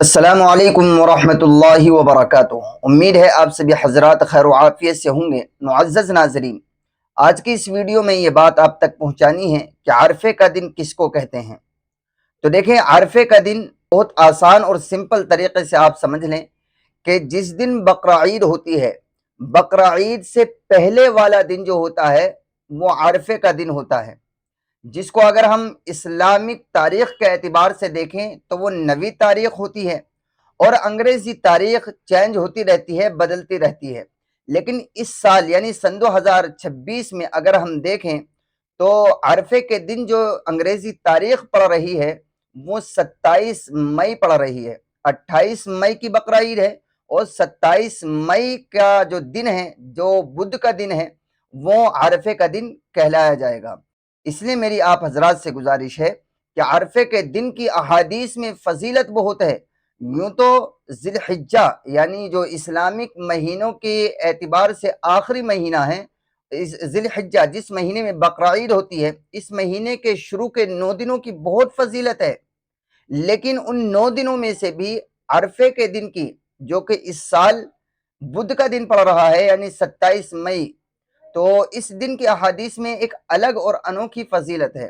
अस्सलामु अलैकुम वरहमतुल्लाहि वबरकातुहू। उम्मीद है आप सभी हजरात खैर आफियत से होंगे। मुअज़्ज़ज़ नाज़रीन, आज की इस वीडियो में ये बात आप तक पहुंचानी है कि अरफे का दिन किसको कहते हैं। तो देखें, अरफे का दिन बहुत आसान और सिंपल तरीके से आप समझ लें कि जिस दिन बकरा ईद होती है, बकरा ईद से पहले वाला दिन जो होता है वो अरफे का दिन होता है, जिसको अगर हम इस्लामिक तारीख के एतबार से देखें तो वो नवी तारीख होती है और अंग्रेजी तारीख चेंज होती रहती है, बदलती रहती है। लेकिन इस साल यानी सन 2026 में अगर हम देखें तो अरफे के दिन जो अंग्रेजी तारीख पड़ रही है वो 27 मई पड़ रही है। 28 मई की बकरा ईद है और 27 मई का जो दिन है, जो बुध का दिन है, वो अरफे का दिन कहलाया जाएगा। इसलिए मेरी आप हजरात से गुजारिश है कि अरफे के दिन की अहादीस में फजीलत बहुत है। यूं तो जिलहिज्जा यानी जो इस्लामिक महीनों के एतबार से आखिरी महीना है, इस जिलहिज्जा जिस महीने में बकरा ईद होती है, इस महीने के शुरू के 9 दिनों की बहुत फजीलत है। लेकिन उन 9 दिनों में से भी अरफे के दिन की, जो कि इस साल बुध का दिन पड़ रहा है यानी 27 मई, तो इस दिन की अहादीस में एक अलग और अनोखी फजीलत है।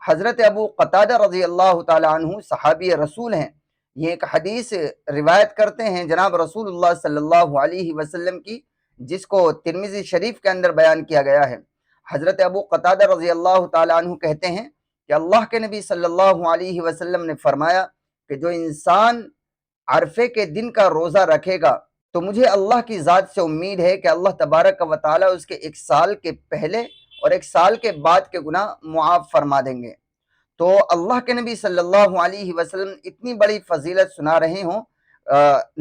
हजरत अबू कतादा रजी अल्लाह ताला अन्हु सहाबी रसूल हैं। ये एक हदीस रिवायत करते हैं जनाब रसूलुल्लाह सल्लल्लाहु अलैहि वसल्लम की, जिसको तिर्मिज़ी शरीफ के अंदर बयान किया गया है। हजरत अबू कतादा रजी अल्लाह ताला अन्हु कहते हैं कि अल्लाह के नबी सल्लल्लाहु अलैहि वसल्लम ने फरमाया कि जो इंसान अरफे के दिन का रोज़ा रखेगा तो मुझे अल्लाह की ज़ात से उम्मीद है कि अल्लाह तबारक व तआला उसके एक साल के पहले और एक साल के बाद के गुनाह मुआफ़ फरमा देंगे। तो अल्लाह के नबी सल्लल्लाहु अलैहि वसल्लम इतनी बड़ी फजीलत सुना रहे हों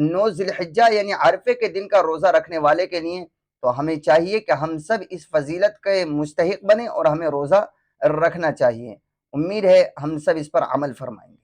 9 ज़िलहिज्जा यानी अरफे के दिन का रोज़ा रखने वाले के लिए, तो हमें चाहिए कि हम सब इस फजीलत के मुस्तहिक बने और हमें रोज़ा रखना चाहिए। उम्मीद है हम सब इस पर अमल फरमाएंगे।